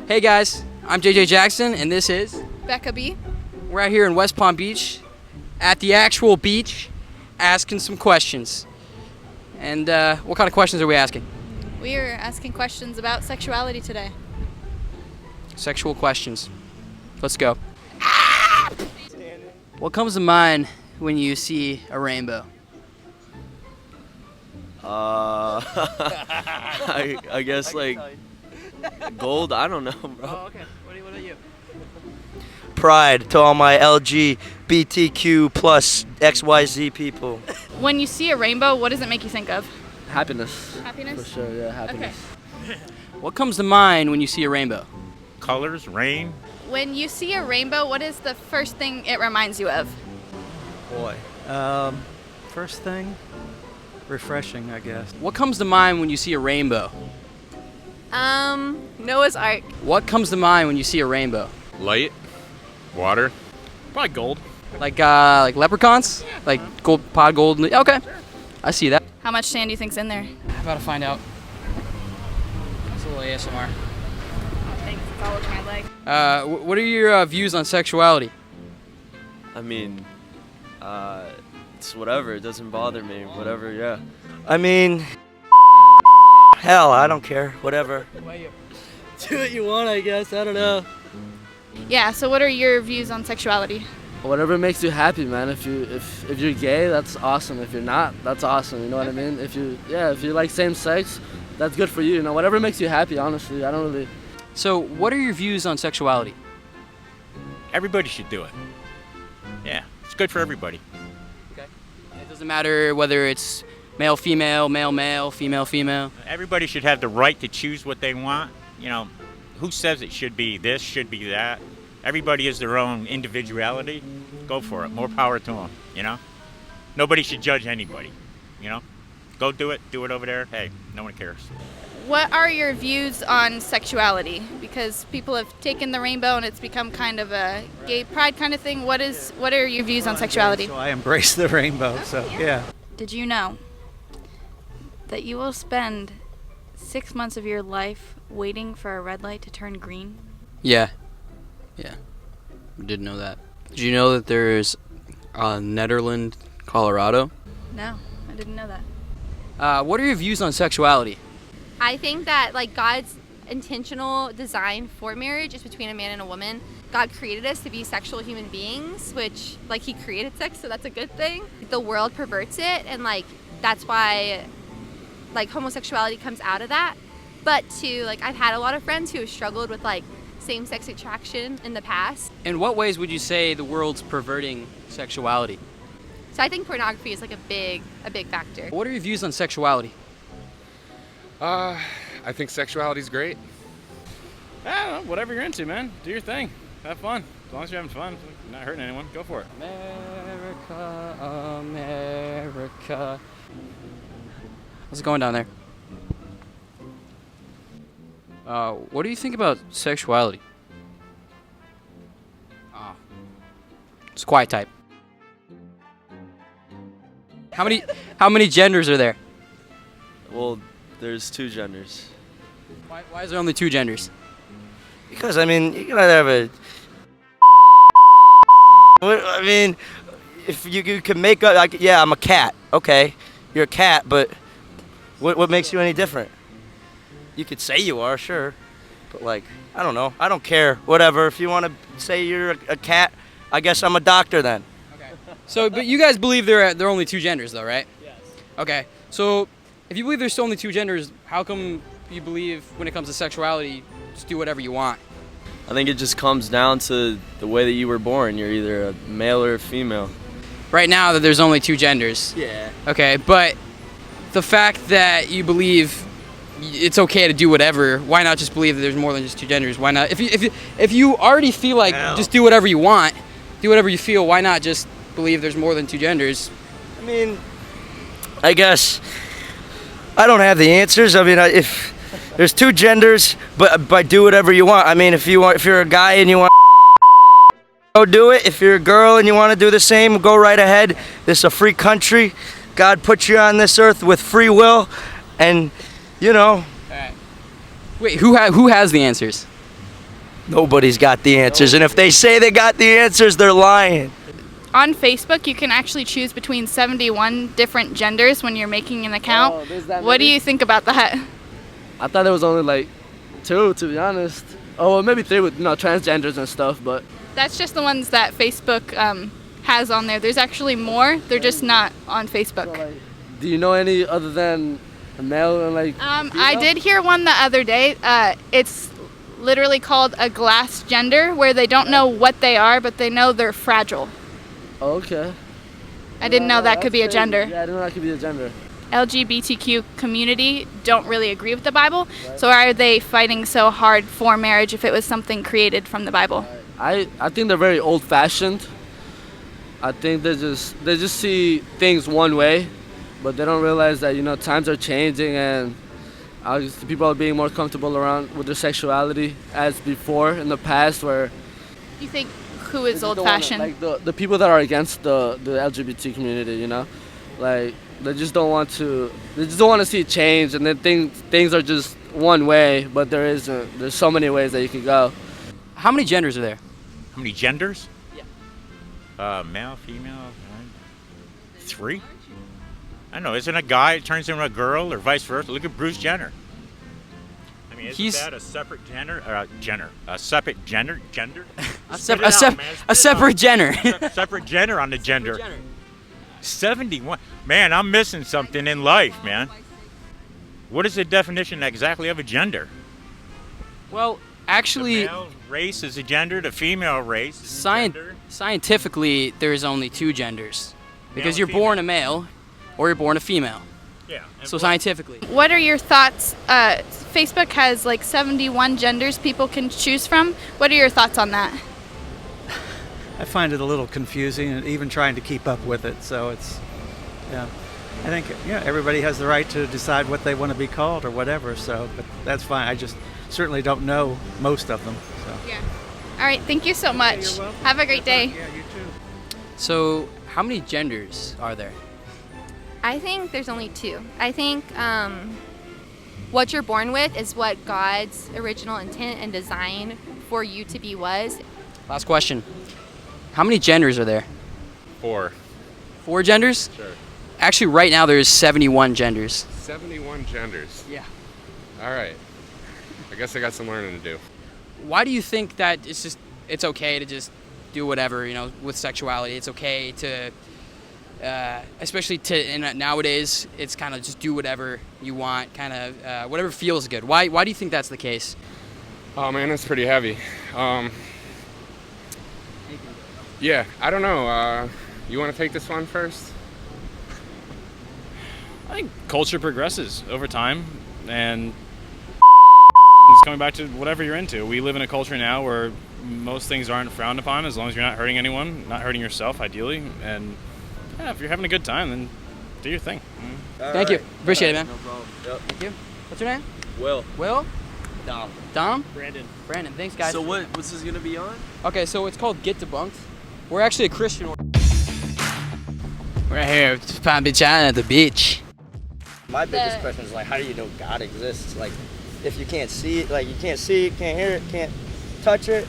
Hey guys, I'm JJ Jackson, and this is Becca B. We're out here in West Palm Beach, at the actual beach, asking some questions. And what kind of questions are we asking? We are asking questions about sexuality today. Sexual questions. Let's go. What comes to mind when you see a rainbow? I guess like gold. I don't know, bro. Oh, okay. What about you? Pride to all my LGBTQ plus XYZ people. When you see a rainbow, what does it make you think of? Happiness. Happiness? For sure, yeah, happiness. Okay. What comes to mind when you see a rainbow? Colors, rain. When you see a rainbow, what is the first thing it reminds you of? Boy. First thing, refreshing, I guess. What comes to mind when you see a rainbow? Noah's Ark. What comes to mind when you see a rainbow? Light. Water. Probably gold. Like leprechauns? Like pot gold? Okay, I see that. How much sand do you think's in there? I'm about to find out. It's a little ASMR. Thanks, it's all looking my leg. What are your views on sexuality? I mean, it's whatever. It doesn't bother me. Whatever, yeah. I mean, hell, I don't care. Whatever. Do what you want, I guess. I don't know. Yeah, so what are your views on sexuality? Whatever makes you happy, man. If you're gay, that's awesome. If you're not, that's awesome. You know what I mean? If you like same sex, that's good for you. You know, whatever makes you happy. Honestly, I don't really. So, what are your views on sexuality? Everybody should do it. Yeah, it's good for everybody. Okay. It doesn't matter whether it's male, female, male, male, female, female. Everybody should have the right to choose what they want. You know, who says it should be this, should be that? Everybody has their own individuality. Go for it. More power to them, you know? Nobody should judge anybody, you know? Go do it over there. Hey, no one cares. What are your views on sexuality? Because people have taken the rainbow and it's become kind of a gay pride kind of thing. What are your views on sexuality? So I embrace the rainbow, so yeah. Did you know that you will spend 6 months of your life waiting for a red light to turn green? Yeah. I did know that. Did you know that there's Netherland, Colorado? No, I didn't know that. What are your views on sexuality? I think that like God's intentional design for marriage is between a man and a woman. God created us to be sexual human beings, which like he created sex, so that's a good thing. The world perverts it, and like that's why like homosexuality comes out of that. But like I've had a lot of friends who have struggled with like same-sex attraction in the past. In what ways would you say the world's perverting sexuality? So I think pornography is like a big factor. What are your views on sexuality? I think sexuality is great. I don't know, whatever you're into, man. Do your thing. Have fun. As long as you're having fun, you're not hurting anyone, go for it. America, America. How's it going down there? What do you think about sexuality? It's quiet type. How many genders are there? Well, there's two genders. Why is there only two genders? Because, I mean, you gotta have a... I mean, if you can make up... Like, yeah, I'm a cat. Okay, you're a cat, but what makes you any different? You could say you are, sure. But, like, I don't know. I don't care. Whatever. If you want to say you're a cat, I guess I'm a doctor then. Okay. So, but you guys believe there are only two genders, though, right? Yes. Okay. So, if you believe there's only two genders, how come you believe when it comes to sexuality, just do whatever you want? I think it just comes down to the way that you were born. You're either a male or a female. Right now, that there's only two genders. Yeah. Okay, but the fact that you believe it's okay to do whatever, why not just believe that there's more than just two genders? Why not? If you already feel like just do whatever you want, do whatever you feel, why not just believe there's more than two genders? I mean, I guess I don't have the answers. I mean, if there's two genders, but do whatever you want. I mean, if you're a guy and you want go do it. If you're a girl and you want to do the same, go right ahead. This is a free country. God put you on this earth with free will, and you know. All right. Wait, who has the answers? Nobody's got the answers, and if they say they got the answers, they're lying. On Facebook, you can actually choose between 71 different genders when you're making an account. Oh, there's that What do many? you think about that? I thought there was only like 2, to be honest. Oh, well, maybe 3 with transgenders and stuff, but That's just the ones that Facebook has on there. There's actually more. They're just not on Facebook. do you know any other than a male and like? I did hear one the other day. It's literally called a glass gender, where they don't know what they are, but they know they're fragile. Oh, okay. I didn't know that could that's be a crazy. gender. Yeah, I didn't know that could be a gender. LGBTQ community don't really agree with the Bible, so why are they fighting so hard for marriage if it was something created from the Bible? I think they're very old-fashioned. I think they just see things one way, but they don't realize that times are changing and people are being more comfortable around with their sexuality as before in the past, where You think who is they don't wanna- old-fashioned? like the people that are against the LGBT community, like they just don't want to see change, and then things are just one way, but there isn't. There's so many ways that you can go. How many genders are there? How many genders? Yeah. Male, female, 3. I know. Isn't a guy turns into a girl or vice versa? Look at Bruce Jenner. I mean, isn't that a separate gender? A separate gender? A separate gender. Separate gender on the gender. 71. Man, I'm missing something in life, man. What is the definition exactly of a gender? Well, actually, the male race is a gender. The female race is a gender. Scientifically, there's only 2 genders, because Male you're and born a male or you're born a female. Yeah. So scientifically. What are your thoughts? Facebook has like 71 genders people can choose from. What are your thoughts on that? I find it a little confusing, and even trying to keep up with it. So it's, I think everybody has the right to decide what they want to be called or whatever. So, but that's fine. I just certainly don't know most of them. So. Yeah. All right. Thank you so much. You're welcome. Have a great day. Yeah, you too. So, how many genders are there? I think there's only 2. I think what you're born with is what God's original intent and design for you to be was. Last question. How many genders are there? 4. 4 genders? Sure. Actually, right now there's 71 genders. 71 genders. Yeah. All right. I guess I got some learning to do. Why do you think that it's okay to just do whatever, with sexuality? It's okay to, especially nowadays, it's kind of just do whatever you want, kind of whatever feels good. Why do you think that's the case? Oh man, that's pretty heavy. Yeah, I don't know. You want to take this one first? I think culture progresses over time, and it's coming back to whatever you're into. We live in a culture now where most things aren't frowned upon as long as you're not hurting anyone, not hurting yourself ideally, and if you're having a good time, then do your thing. Thank you. Appreciate it, man. No problem. Yep. Thank you. What's your name? Will. Will? Dom. Dom? Brandon. Brandon. Thanks, guys. So what's this gonna be on? Okay, so it's called Get Debunked. We're actually a Christian. We're here, just Palm Beach Island at the beach. My biggest question is how do you know God exists? If you can't see it, you can't see it, can't hear it, can't touch it,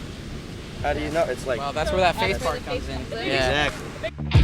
how do you know? It's Well, that's where that faith part comes in. Yeah. Exactly.